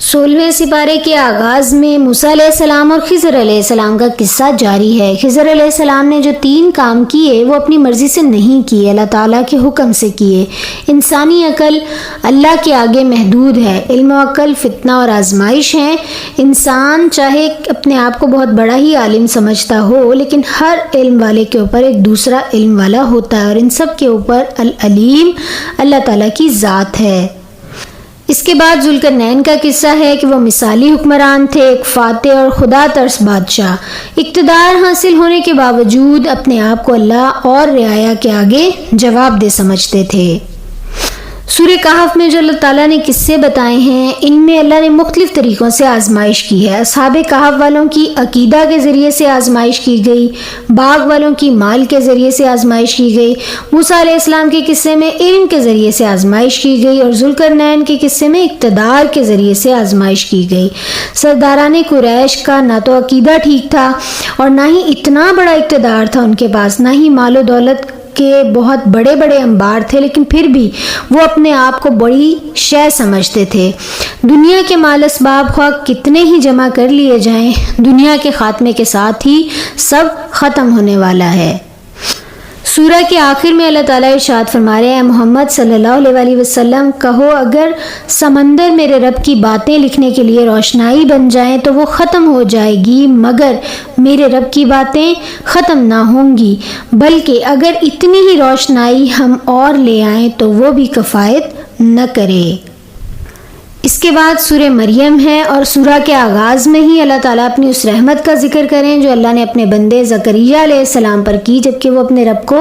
16ویں سپارے کے آغاز میں موسیٰ علیہ السلام اور خضر علیہ السلام کا قصہ جاری ہے۔ خضر علیہ السلام نے جو 3 کام کیے وہ اپنی مرضی سے نہیں کیے، اللہ تعالیٰ کے حکم سے کیے۔ انسانی عقل اللہ کے آگے محدود ہے۔ علم و عقل فتنہ اور آزمائش ہیں۔ انسان چاہے اپنے آپ کو بہت بڑا ہی عالم سمجھتا ہو، لیکن ہر علم والے کے اوپر ایک دوسرا علم والا ہوتا ہے، اور ان سب کے اوپر العلیم اللہ تعالیٰ کی ذات ہے۔ اس کے بعد ذوالقرنین کا قصہ ہے کہ وہ مثالی حکمران تھے، ایک فاتح اور خدا ترس بادشاہ۔ اقتدار حاصل ہونے کے باوجود اپنے آپ کو اللہ اور رعایا کے آگے جواب دہ سمجھتے تھے۔ سورہ کہف میں جو اللہ تعالیٰ نے قصے بتائے ہیں، ان میں اللہ نے مختلف طریقوں سے آزمائش کی ہے۔ اصحاب کہف والوں کی عقیدہ کے ذریعے سے آزمائش کی گئی، باغ والوں کی مال کے ذریعے سے آزمائش کی گئی، موسیٰ علیہ السلام کے قصے میں علم کے ذریعے سے آزمائش کی گئی، اور ذوالقرنین کے قصے میں اقتدار کے ذریعے سے آزمائش کی گئی۔ سرداران قریش کا نہ تو عقیدہ ٹھیک تھا اور نہ ہی اتنا بڑا اقتدار تھا ان کے پاس، نہ ہی مال و دولت کے بہت بڑے بڑے انبار تھے، لیکن پھر بھی وہ اپنے آپ کو بڑی شے سمجھتے تھے۔ دنیا کے مال اسباب خواہ کتنے ہی جمع کر لیے جائیں، دنیا کے خاتمے کے ساتھ ہی سب ختم ہونے والا ہے۔ سورہ کے آخر میں اللہ تعالیٰ ارشاد فرما رہے ہیں، محمد صلی اللہ علیہ وسلم کہو، اگر سمندر میرے رب کی باتیں لکھنے کے لیے روشنائی بن جائیں تو وہ ختم ہو جائے گی، مگر میرے رب کی باتیں ختم نہ ہوں گی، بلکہ اگر اتنی ہی روشنائی ہم اور لے آئیں تو وہ بھی کفایت نہ کرے۔ اس کے بعد سورہ مریم ہے، اور سورہ کے آغاز میں ہی اللہ تعالیٰ اپنی اس رحمت کا ذکر کریں جو اللہ نے اپنے بندے زکریا علیہ السلام پر کی، جبکہ وہ اپنے رب کو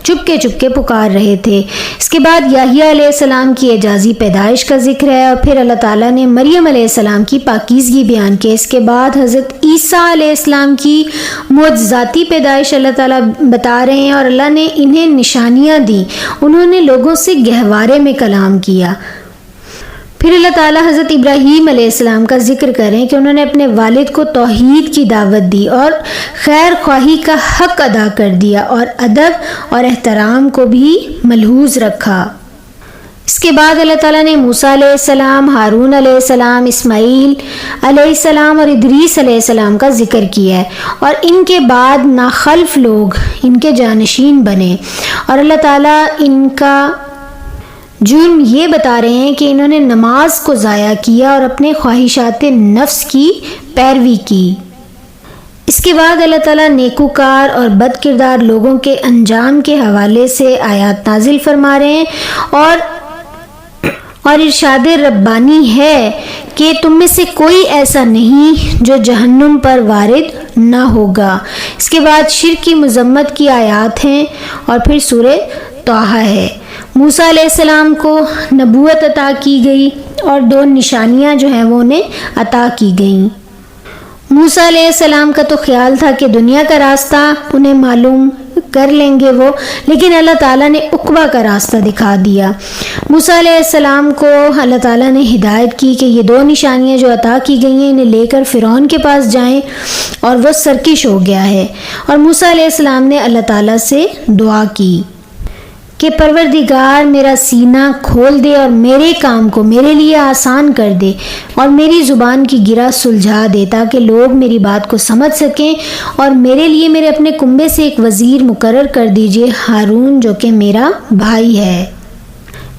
چپکے پکار رہے تھے۔ اس کے بعد یحییٰ علیہ السلام کی اعجازی پیدائش کا ذکر ہے، اور پھر اللہ تعالیٰ نے مریم علیہ السلام کی پاکیزگی بیان کی۔ اس کے بعد حضرت عیسیٰ علیہ السلام کی معجزاتی پیدائش اللہ تعالیٰ بتا رہے ہیں، اور اللہ نے انہیں نشانیاں دیں، انہوں نے لوگوں سے گہوارے میں کلام کیا۔ پھر اللہ تعالیٰ حضرت ابراہیم علیہ السلام کا ذکر کریں کہ انہوں نے اپنے والد کو توحید کی دعوت دی اور خیر خواہی کا حق ادا کر دیا، اور ادب اور احترام کو بھی ملحوظ رکھا۔ اس کے بعد اللہ تعالیٰ نے موسیٰ علیہ السلام، ہارون علیہ السلام، اسماعیل علیہ السلام اور ادریس علیہ السلام کا ذکر کیا ہے، اور ان کے بعد ناخلف لوگ ان کے جانشین بنے، اور اللہ تعالیٰ ان کا جرم یہ بتا رہے ہیں کہ انہوں نے نماز کو ضائع کیا اور اپنے خواہشات نفس کی پیروی کی۔ اس کے بعد اللہ تعالیٰ نیکوکار اور بد کردار لوگوں کے انجام کے حوالے سے آیات نازل فرما رہے ہیں، اور ارشاد ربانی ہے کہ تم میں سے کوئی ایسا نہیں جو جہنم پر وارد نہ ہوگا۔ اس کے بعد شرک کی مذمت کی آیات ہیں، اور پھر سورہ طٰہٰ ہے۔ موسیٰ علیہ السلام کو نبوت عطا کی گئی، اور 2 نشانیاں جو ہیں وہ انہیں عطا کی گئیں۔ موسیٰ علیہ السلام کا تو خیال تھا کہ دنیا کا راستہ انہیں معلوم کر لیں گے وہ، لیکن اللہ تعالیٰ نے عقبہ کا راستہ دکھا دیا۔ موسیٰ علیہ السلام کو اللہ تعالیٰ نے ہدایت کی کہ یہ 2 نشانیاں جو عطا کی گئی ہیں انہیں لے کر فرعون کے پاس جائیں، اور وہ سرکش ہو گیا ہے۔ اور موسیٰ علیہ السلام نے اللہ تعالیٰ سے دعا کی کہ پروردگار میرا سینہ کھول دے اور میرے کام کو میرے لیے آسان کر دے، اور میری زبان کی گرہ سلجھا دے، تاکہ لوگ میری بات کو سمجھ سکیں، اور میرے لیے میرے اپنے کنبے سے ایک وزیر مقرر کر دیجئے، ہارون جو کہ میرا بھائی ہے۔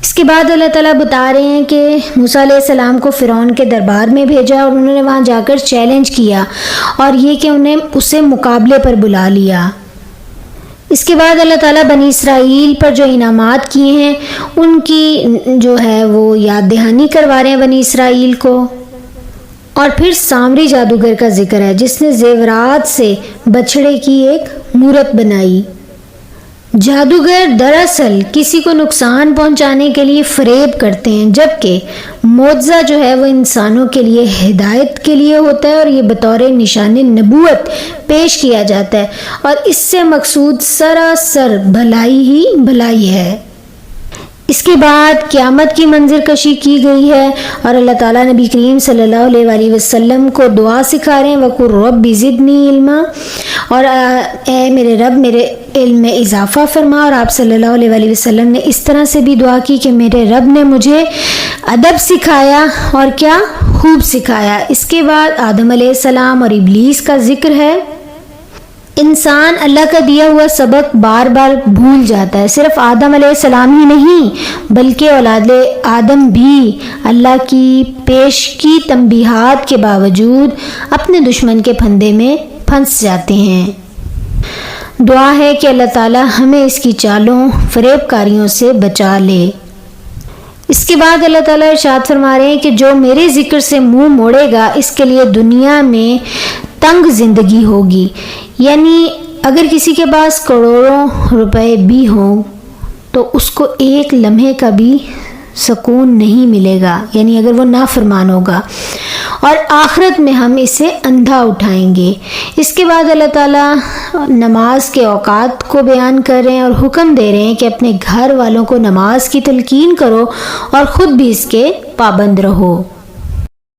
اس کے بعد اللہ تعالیٰ بتا رہے ہیں کہ موسیٰ علیہ السلام کو فرعون کے دربار میں بھیجا، اور انہوں نے وہاں جا کر چیلنج کیا، اور یہ کہ انہیں اسے مقابلے پر بلا لیا۔ اس کے بعد اللہ تعالیٰ بنی اسرائیل پر جو انعامات کیے ہیں ان کی جو ہے وہ یاد دہانی کروا رہے ہیں بنی اسرائیل کو۔ اور پھر سامری جادوگر کا ذکر ہے جس نے زیورات سے بچھڑے کی ایک مورت بنائی۔ جادوگر دراصل کسی کو نقصان پہنچانے کے لیے فریب کرتے ہیں، جبکہ معجزہ جو ہے وہ انسانوں کے لیے ہدایت کے لیے ہوتا ہے، اور یہ بطور نشان نبوت پیش کیا جاتا ہے، اور اس سے مقصود سراسر بھلائی ہی بھلائی ہے۔ اس کے بعد قیامت کی منظر کشی کی گئی ہے اور اللہ تعالیٰ نبی کریم صلی اللہ علیہ وسلم کو دعا سکھا رہے ہیں وَقُلْ رَبِّ زِدْنِی عِلْمًا، اور اے میرے رب میرے علم میں اضافہ فرما، اور آپ صلی اللہ علیہ وسلم نے اس طرح سے بھی دعا کی کہ میرے رب نے مجھے ادب سکھایا اور کیا خوب سکھایا۔ اس کے بعد آدم علیہ السلام اور ابلیس کا ذکر ہے۔ انسان اللہ کا دیا ہوا سبق بار بار بھول جاتا ہے، صرف آدم علیہ السلام ہی نہیں بلکہ اولاد آدم بھی اللہ کی پیش کی تنبیہات کے باوجود اپنے دشمن کے پھندے میں پھنس جاتے ہیں۔ دعا ہے کہ اللہ تعالی ہمیں اس کی چالوں فریب کاریوں سے بچا لے۔ اس کے بعد اللہ تعالیٰ ارشاد فرما رہے ہیں کہ جو میرے ذکر سے منہ موڑے گا اس کے لیے دنیا میں تنگ زندگی ہوگی، یعنی اگر کسی کے پاس کروڑوں روپے بھی ہوں تو اس کو ایک لمحے کا بھی سکون نہیں ملے گا، یعنی اگر وہ نافرمان ہوگا، اور آخرت میں ہم اسے اندھا اٹھائیں گے۔ اس کے بعد اللہ تعالیٰ نماز کے اوقات کو بیان کر رہے ہیں اور حکم دے رہے ہیں کہ اپنے گھر والوں کو نماز کی تلقین کرو اور خود بھی اس کے پابند رہو۔